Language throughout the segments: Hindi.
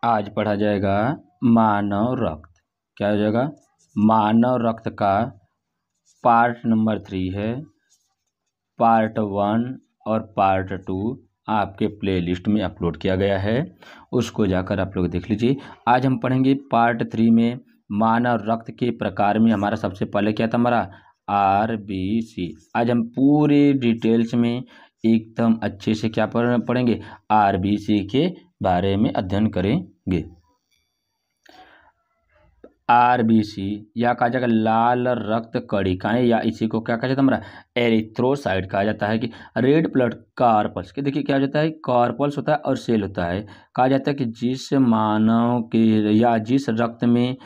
आज पढ़ा जाएगा मानव रक्त। क्या हो जाएगा? मानव रक्त का पार्ट नंबर 3 है। पार्ट 1 और पार्ट 2 आपके प्लेलिस्ट में अपलोड किया गया है, उसको जाकर आप लोग देख लीजिए। आज हम पढ़ेंगे पार्ट 3 में मानव रक्त के प्रकार में हमारा सबसे पहले क्या था, हमारा RBC। आज हम पूरे डिटेल्स में एकदम अच्छे से क्या पढ़ेंगे, RBC के बारे में अध्ययन करेंगे। RBC या कहा जाएगा लाल रक्त कणिकाएं, या इसी को क्या कहा जाता है, हमारा एरिथ्रोसाइट कहा जाता है। कि रेड ब्लड कॉर्पल्स के देखिए क्या हो जाता है, कॉर्पल्स होता है और सेल होता है। कहा जाता है कि जिस मानव के या जिस रक्त में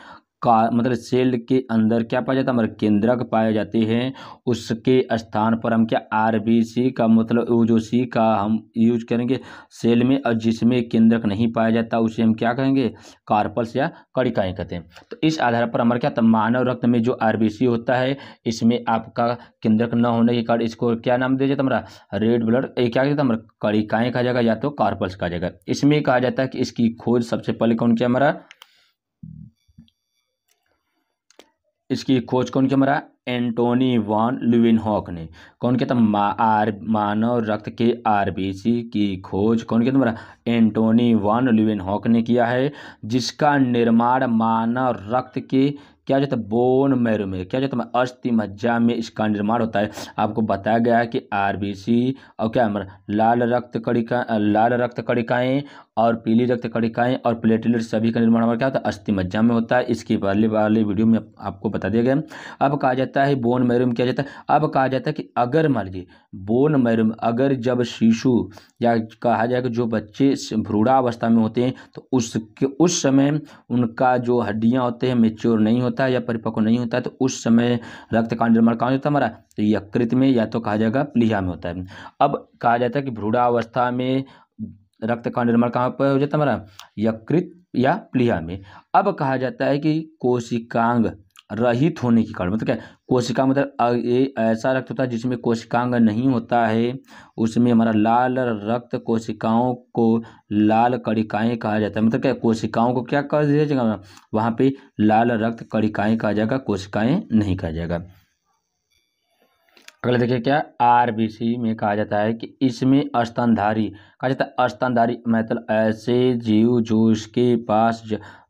का मतलब सेल के अंदर क्या पाया जाता है, हमारे केंद्रक पाए जाते हैं, उसके स्थान पर हम क्या RBC का मतलब वो जो सी का हम यूज करेंगे सेल में, और जिसमें केंद्रक नहीं पाया जाता उसे हम क्या कहेंगे, कार्पल्स या कणिकाएं कहते हैं। तो इस आधार पर हमारा क्या, मानव रक्त में जो RBC होता है इसमें आपका केंद्रक न होने के कारण इसको क्या नाम दिया जाता है, हमारा रेड ब्लड क्या कहता है, हमारा कणिकाएं कहा जाएगा या तो कार्पल्स कहा जाएगा। इसमें कहा जाता है कि इसकी खोज सबसे पहले कौन किया, हमारा इसकी खोज कौन किया, हमारा एंटोनी वॉन ल्यूवेनहॉक ने। कौन किया था, मानव रक्त के RBC की खोज कौन किया था, हमारा एंटोनी वॉन ल्यूवेनहॉक ने किया है, जिसका निर्माण मानव रक्त के क्या जाता है, बोन मैरो में क्या जाता है, अस्थि मज्जा में इसका निर्माण होता है। आपको बताया गया है कि RBC और क्या हमारा लाल रक्त कणिकाएं और पीली रक्त कणिकाएं और प्लेटलेट सभी का निर्माण हमारा क्या होता है, अस्थि मज्जा में होता है। इसकी पहले वाले वीडियो में आपको बता दिया गया। अब कहा जाता है बोन मैरो में क्या जाता है, अब कहा जाता है कि अगर मान लीजिए बोन मैरो में अगर जब शिशु या कहा जाएगा जो बच्चे भ्रूणावस्था में होते हैं तो उस समय उनका जो हड्डियां होते हैं मेच्योर नहीं होता है या परिपक्व नहीं होता है, तो उस समय रक्त का निर्माण कहाँ होता है, हमारा तो यकृत में या तो कहा जाएगा प्लीहा में होता है। अब कहा जाता है कि भ्रूणावस्था में रक्त का निर्माण कहाँ पर हो जाता है, हमारा यकृत या प्लीहा में। अब कहा जाता है कि कोशिकांग रहित होने के कारण, मतलब क्या, कोशिका मतलब ये ऐसा रक्त होता है जिसमें कोशिकांग नहीं होता है, उसमें हमारा लाल रक्त कोशिकाओं को लाल कणिकाएं कहा जाता है। मतलब क्या, कोशिकाओं को क्या कह दिया जाएगा, वहाँ पे लाल रक्त कणिकाएं कहा जाएगा, कोशिकाएं नहीं कहा जाएगा। अगला देखिए क्या, RBC में कहा जाता है कि इसमें स्तनधारी कहा जाता है, स्तनधारी मतलब ऐसे जीव जो इसके पास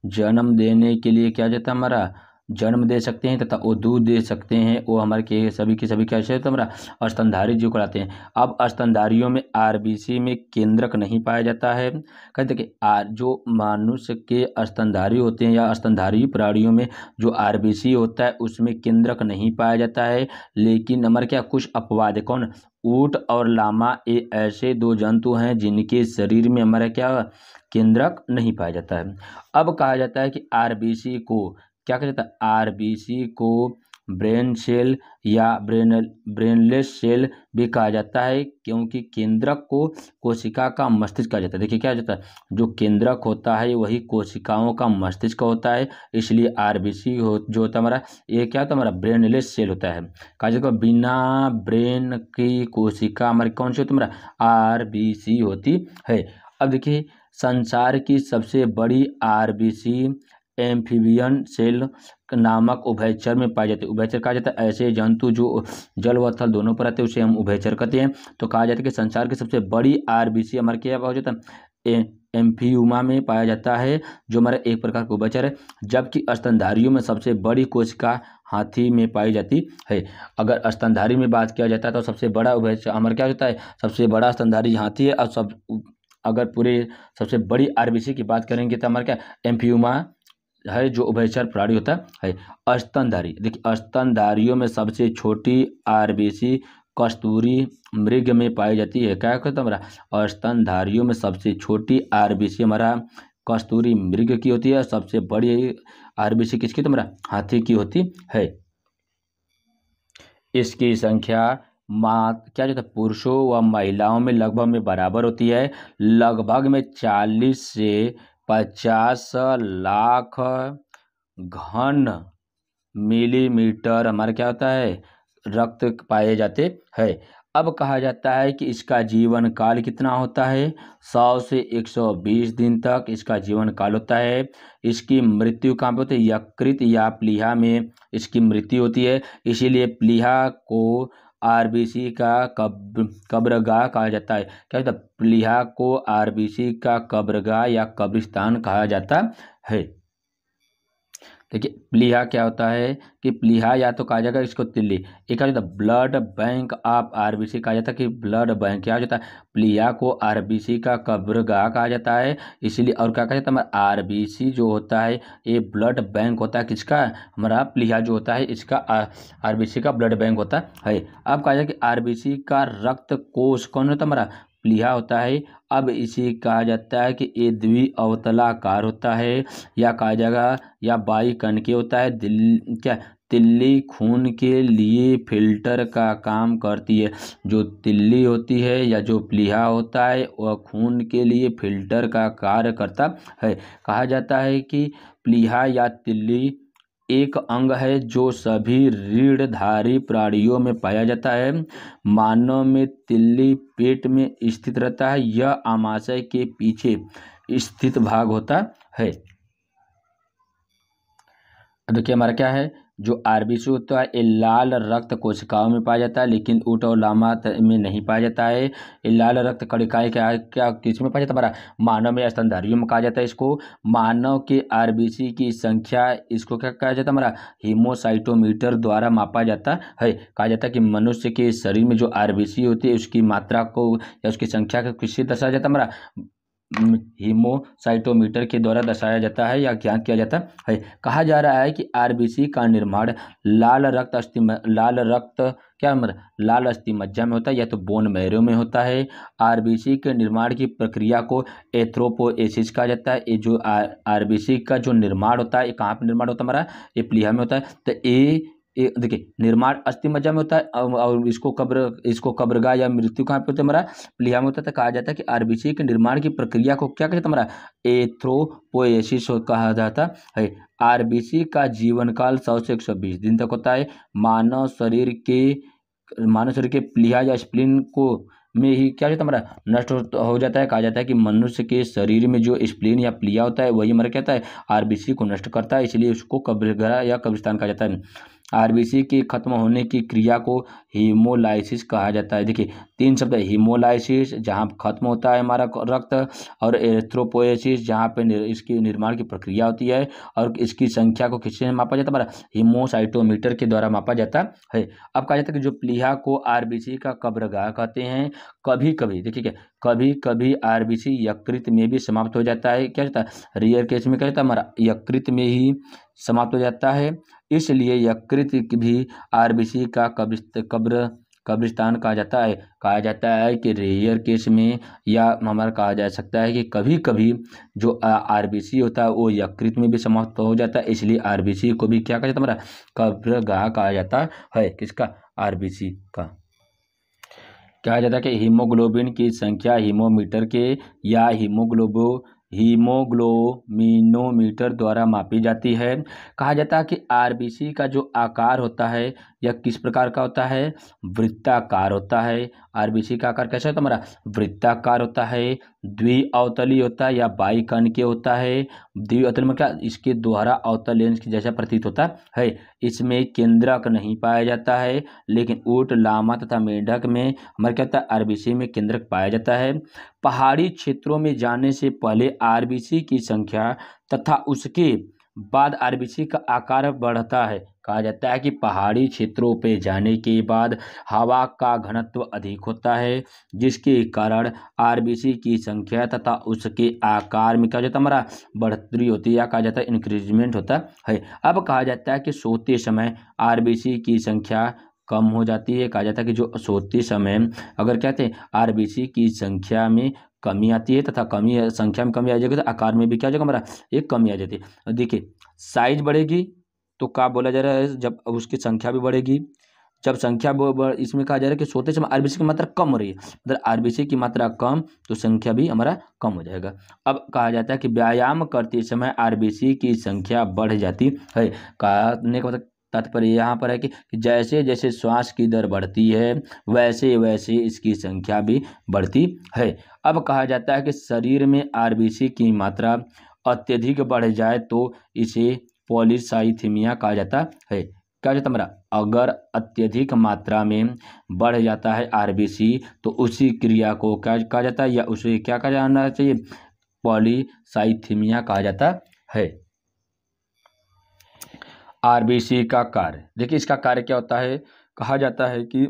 जन्म देने के लिए क्या जाता है, हमारा जन्म दे सकते हैं तथा वो दूध दे सकते हैं, वो हमारे के सभी क्या होता है, हमारा स्तनधारी जीव कहलाते हैं। अब स्तनधारियों में RBC में केंद्रक नहीं पाया जाता है। कहते कि जो मनुष्य के स्तनधारी होते हैं या स्तनधारी प्राणियों में जो RBC होता है उसमें केंद्रक नहीं पाया जाता है, लेकिन हमारे क्या कुछ अपवाद है। कौन, ऊंट और लामा, ये ऐसे दो जंतु हैं जिनके शरीर में हमारा क्या केंद्रक नहीं पाया जाता है। अब कहा जाता है कि RBC को क्या कहा जाता है, RBC को ब्रेन सेल या ब्रेनलेस सेल भी कहा जाता है, क्योंकि केंद्रक को कोशिका का मस्तिष्क कहा जाता है। देखिए क्या जाता है, जो केंद्रक होता है वही कोशिकाओं का मस्तिष्क होता है, इसलिए RBC जो होता है हमारा ये क्या होता है, हमारा ब्रेनलेस सेल होता है। कहा जाता है बिना ब्रेन की कोशिका हमारी कौन सी होती है, हमारा RBC होती है। अब देखिए संसार की सबसे बड़ी RBC एम्फीबियन सेल नामक उभयचर में पाए जाते हैं। उभयचर कहा जाता है ऐसे जंतु जो जल व थल दोनों पर रहते हैं, उसे हम उभयचर कहते हैं। तो कहा जाता है कि संसार की सबसे बड़ी RBC हमारे क्या हो जाता है, एम्फियुमा में पाया जाता है, जो हमारा एक प्रकार का उभयचर है। जबकि स्तनधारियों में सबसे बड़ी कोशिका हाथी में पाई जाती है। अगर स्तनधारी में बात किया जाता है तो सबसे बड़ा उभयचर हमारा क्या होता है, सबसे बड़ा स्तनधारी हाथी है। और अगर पूरे सबसे बड़ी RBC की बात करेंगे तो हमारा क्या एम्फियुमा है, जो उभयचर प्राणी होता है। स्तनधारी, देखिए स्तनधारियों में सबसे छोटी RBC कस्तूरी मृग में पाई जाती है। क्या कहता है हमारा, और स्तनधारियों में सबसे छोटी RBC हमारा कस्तूरी मृग की होती है, सबसे बड़ी RBC किसकी, तो हमारा हाथी की होती है। इसकी संख्या क्या कहते हैं, पुरुषों व महिलाओं में लगभग में बराबर होती है। लगभग में 40 से 50 लाख घन मिलीमीटर हमारा क्या होता है, रक्त पाए जाते हैं। अब कहा जाता है कि इसका जीवन काल कितना होता है, 100 से 120 दिन तक इसका जीवन काल होता है। इसकी मृत्यु कहाँ पे होती है, यकृत या प्लीहा में इसकी मृत्यु होती है। इसीलिए प्लीहा को आरबीसी का कब्रगाह कहा जाता है। क्या होता है, प्लीहा को आरबीसी का कब्रगाह या कब्रिस्तान कहा जाता है। देखिए प्लीहा क्या होता है कि प्लीहा या तो कहा जाएगा इसको तिल्ली, एक कहा जाता है ब्लड बैंक ऑफ आरबीसी, कहा जाता है कि ब्लड बैंक क्या हो जाता है, प्लीहा को आरबीसी का कब्रगाह कहा जाता है। इसीलिए और क्या कहा जाता है, हमारा आरबीसी जो होता है ये ब्लड बैंक होता है किसका, हमारा प्लीहा जो होता है इसका आरबीसी का ब्लड बैंक होता है। अब कहा जाए कि आरबीसी का रक्त कोष कौन होता है, हमारा प्लीहा होता है। अब इसे कहा जाता है कि ये द्विअवतलाकार होता है, या कहा जाएगा या बाई कण के होता है। क्या तिल्ली खून के लिए फिल्टर का काम करती है। जो तिल्ली होती है या जो प्लीहा होता है वह खून के लिए फिल्टर का कार्य करता है। कहा जाता है कि प्लीहा या तिल्ली एक अंग है जो सभी रीढ़धारी प्राणियों में पाया जाता है। मानव में तिल्ली पेट में स्थित रहता है, यह आमाशय के पीछे स्थित भाग होता है। देखिए हमारा क्या है, जो आरबीसी होता है ये लाल रक्त कोशिकाओं में पाया जाता है, लेकिन ऊँट और लामा में नहीं पाया जाता है। ये लाल रक्त कणिकाएं क्या किस में पाया जाता है, हमारा मानव में स्तनधारियों में कहा जाता है इसको। मानव के आरबीसी की संख्या इसको क्या कहा जाता है, हमारा हीमोसाइटोमीटर द्वारा मापा जाता है। कहा जाता है कि मनुष्य के शरीर में जो आरबीसी होती है उसकी मात्रा को या उसकी संख्या को किससे दर्शाया जाता है, हमारा हीमोसाइटोमीटर के द्वारा दर्शाया जाता है या ज्ञात किया जाता है। कहा जा रहा है कि आरबीसी का निर्माण लाल रक्त क्या लाल अस्थिमज्जा में होता है या तो बोन मैरो में होता है। आरबीसी के निर्माण की प्रक्रिया को एथ्रोपोएसिस कहा जाता है। ये जो आरबीसी का जो निर्माण होता है ये कहाँ पर निर्माण होता है, हमारा ये प्लीहा में होता है। तो ये देखिए निर्माण अस्थिमज्जा में होता है और इसको कब्रगाह या मृत्यु कहाँ पे होता है, हमारा प्लीहा में होता है। तो कहा जाता है कि आरबीसी के निर्माण की प्रक्रिया को क्या कहते हैं, हमारा एथ्रोपोएसिस कहा जाता है। आरबीसी का जीवन काल 100 से 120 दिन तक होता है। मानव शरीर के प्लीहा या स्प्लीन को में ही क्या होता है, हमारा नष्ट हो जाता है। कहा जाता है कि मनुष्य के शरीर में जो स्प्लीन या प्लीहा होता है वही हमारा क्या होता है, आरबीसी को नष्ट करता है, इसलिए उसको कब्रगाह या कब्रिस्तान कहा जाता है। आरबीसी के खत्म होने की क्रिया को हीमोलाइसिस कहा जाता है। देखिए 3 शब्द है, हीमोलाइसिस जहाँ खत्म होता है हमारा रक्त, और एथ्रोपोएसिस जहाँ पे इसकी निर्माण की प्रक्रिया होती है, और इसकी संख्या को किससे मापा जाता है, हमारा हीमोसाइटोमीटर के द्वारा मापा जाता है। अब कहा जाता है कि जो प्लीहा को आरबीसी का कब्रगाह कहते हैं। कभी कभी देखिए क्या, कभी कभी आरबीसी यकृत में भी समाप्त हो जाता है। क्या होता है, रेयर केस में क्या होता है, हमारा यकृत में ही समाप्त हो जाता है। इसलिए यकृत भी आरबीसी का कब्रिस्तान कहा जाता है। कहा जाता है कि रेयर केस में या हमारा कहा जा सकता है कि कभी कभी जो आरबीसी होता है वो यकृत में भी समाप्त हो जाता है, इसलिए आरबीसी को भी क्या कहा जाता है, हमारा कब्रगाह कहा जाता है। किसका, आरबीसी का। कहा जाता है कि हीमोग्लोबिन की संख्या हीमोमीटर के या हीमोग्लोबिनोमीटर द्वारा मापी जाती है। कहा जाता है कि आरबीसी का जो आकार होता है यह किस प्रकार का होता है, वृत्ताकार होता है। आरबीसी का आकार कैसा होता है, हमारा वृत्ताकार होता है। द्विअवतली होता है या बाईकण के होता है। द्विअवतल में क्या, इसके दोहरा अवतल लेंस की जैसा प्रतीत होता है। इसमें केंद्रक नहीं पाया जाता है, लेकिन ऊंट, लामा तथा मेंढक में हमारे क्या होता है, आरबीसी में केंद्रक पाया जाता है। पहाड़ी क्षेत्रों में जाने से पहले आरबीसी की संख्या तथा उसके बाद आरबीसी का आकार बढ़ता है। कहा जाता है कि पहाड़ी क्षेत्रों पे जाने के बाद हवा का घनत्व अधिक होता है, जिसके कारण आरबीसी की संख्या तथा उसके आकार में क्या हो जाता है, हमारा बढ़ोतरी होती है या कहा जाता है इंक्रीजमेंट होता है। अब कहा जाता है कि सोते समय आरबीसी की संख्या कम हो जाती है। कहा जाता है कि जो सोते समय अगर कहते हैं आरबीसी की संख्या में कमी आती है तथा संख्या में कमी आ जाएगी तो आकार में भी क्या हो जाएगा, हमारा एक कमी आ जाती है। देखिए साइज बढ़ेगी तो क्या बोला जा रहा है, जब उसकी संख्या भी बढ़ेगी, जब संख्या इसमें कहा जा रहा है कि सोते समय आरबीसी की मात्रा कम हो रही है, मतलब आरबीसी की मात्रा कम तो संख्या भी हमारा कम हो जाएगा। अब कहा जाता है कि व्यायाम करते समय आरबीसी की संख्या बढ़ जाती है। कहने का मतलब तात्पर्य यहाँ पर है कि जैसे जैसे श्वास की दर बढ़ती है वैसे वैसे इसकी संख्या भी बढ़ती है। अब कहा जाता है कि शरीर में आरबीसी की मात्रा अत्यधिक बढ़ जाए तो इसे पॉलीसाइथीमिया कहा जाता है। क्या जाता हमारा, अगर अत्यधिक मात्रा में बढ़ जाता है आरबीसी तो उसी क्रिया को क्या कहा जाता है, या उसे क्या कहा जाना चाहिए, पॉलीसाइथीमिया कहा जाता है। आरबीसी का कार्य देखिए, इसका कार्य क्या होता है, कहा जाता है कि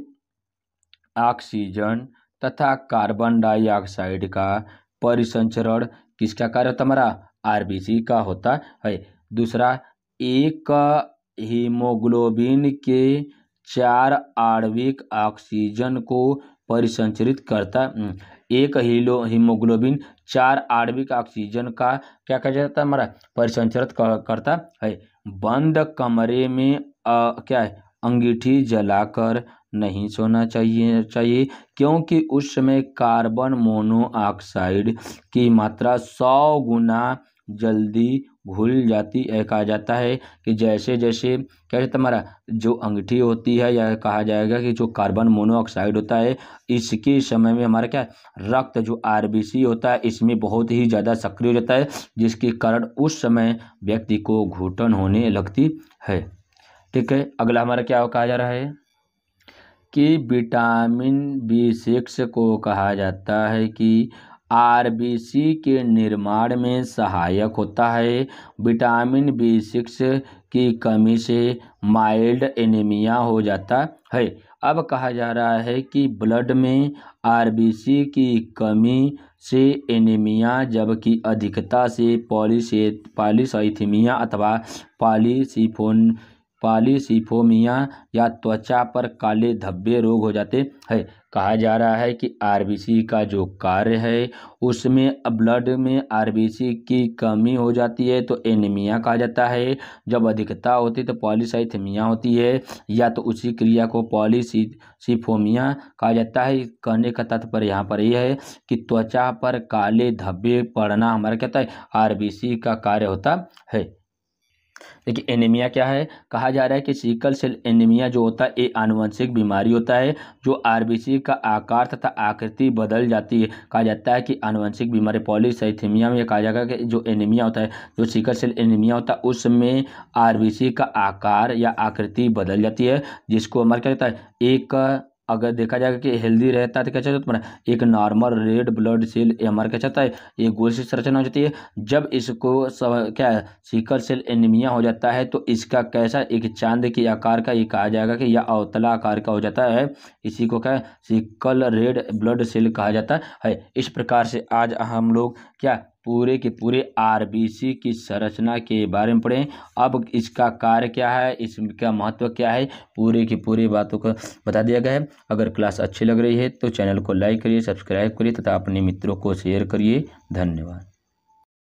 ऑक्सीजन तथा कार्बन डाइऑक्साइड का परिसंचरण किसका कार्य होता है, हमारा आरबीसी का होता है। दूसरा, एक हीमोग्लोबिन के 4 आणविक ऑक्सीजन को परिसंचरित करता, एक हीमोग्लोबिन 4 आणविक ऑक्सीजन का क्या कहा जाता है, हमारा परिसंचरित करता है। बंद कमरे में क्या है, अंगीठी जलाकर नहीं सोना चाहिए क्योंकि उस समय कार्बन मोनोऑक्साइड की मात्रा 100 गुना जल्दी घुल जाती है। कहा जाता है कि जैसे जैसे क्या कहता है, हमारा जो अंगीठी होती है, या कहा जाएगा कि जो कार्बन मोनोऑक्साइड होता है, इसके समय में हमारा क्या रक्त जो आरबीसी होता है इसमें बहुत ही ज़्यादा सक्रिय हो जाता है, जिसके कारण उस समय व्यक्ति को घुटन होने लगती है। ठीक है, अगला हमारा क्या कहा जा रहा है कि विटामिन B6 को कहा जाता है कि आरबीसी के निर्माण में सहायक होता है। विटामिन B6 की कमी से माइल्ड एनीमिया हो जाता है। अब कहा जा रहा है कि ब्लड में आरबीसी की कमी से एनीमिया, जबकि अधिकता से पॉलीसाइथीमिया अथवा पॉलीसिफोमिया या त्वचा पर काले धब्बे रोग हो जाते हैं। कहा जा रहा है कि आरबीसी का जो कार्य है उसमें ब्लड में आरबीसी की कमी हो जाती है तो एनीमिया कहा जाता है, जब अधिकता होती है तो पॉलीसाइथीमिया होती है, या तो उसी क्रिया को पॉलीसिफोमिया कहा जाता है। कहने का तात्पर्य यहाँ पर यह है कि त्वचा पर काले धब्बे पड़ना हमारा क्या होता है, आरबीसी का कार्य होता है। देखिए, एनीमिया क्या है, कहा जा रहा है कि सिकल सेल एनीमिया जो होता है ये आनुवंशिक बीमारी होता है जो आरबीसी का आकार तथा आकृति बदल जाती है। कहा जाता है कि आनुवंशिक बीमारी पॉलीसाइथीमिया में कहा जाएगा कि जो एनीमिया होता है, जो सिकल सेल एनीमिया होता है उसमें आरबीसी का आकार या आकृति बदल जाती है, जिसको हमारा क्या कहता है, एक अगर देखा जाएगा कि हेल्दी रहता है तो क्या चाहता है तुम्हारा, एक नॉर्मल रेड ब्लड सेल हमारा क्या चाहता है, एक गोल सी संरचना हो जाती है। जब इसको क्या है, सिकल सेल एनीमिया हो जाता है तो इसका कैसा, एक चांद के आकार का ये कहा जाएगा कि, या अवतला आकार का हो जाता है, इसी को क्या सिकल रेड ब्लड सेल कहा जाता है। इस प्रकार से आज हम लोग क्या पूरे के पूरे आरबीसी की संरचना के बारे में पढ़ें। अब इसका कार्य क्या है, इसका महत्व क्या है, पूरे की पूरी बातों को बता दिया गया है। अगर क्लास अच्छी लग रही है तो चैनल को लाइक करिए, सब्सक्राइब करिए तथा अपने मित्रों को शेयर करिए। धन्यवाद।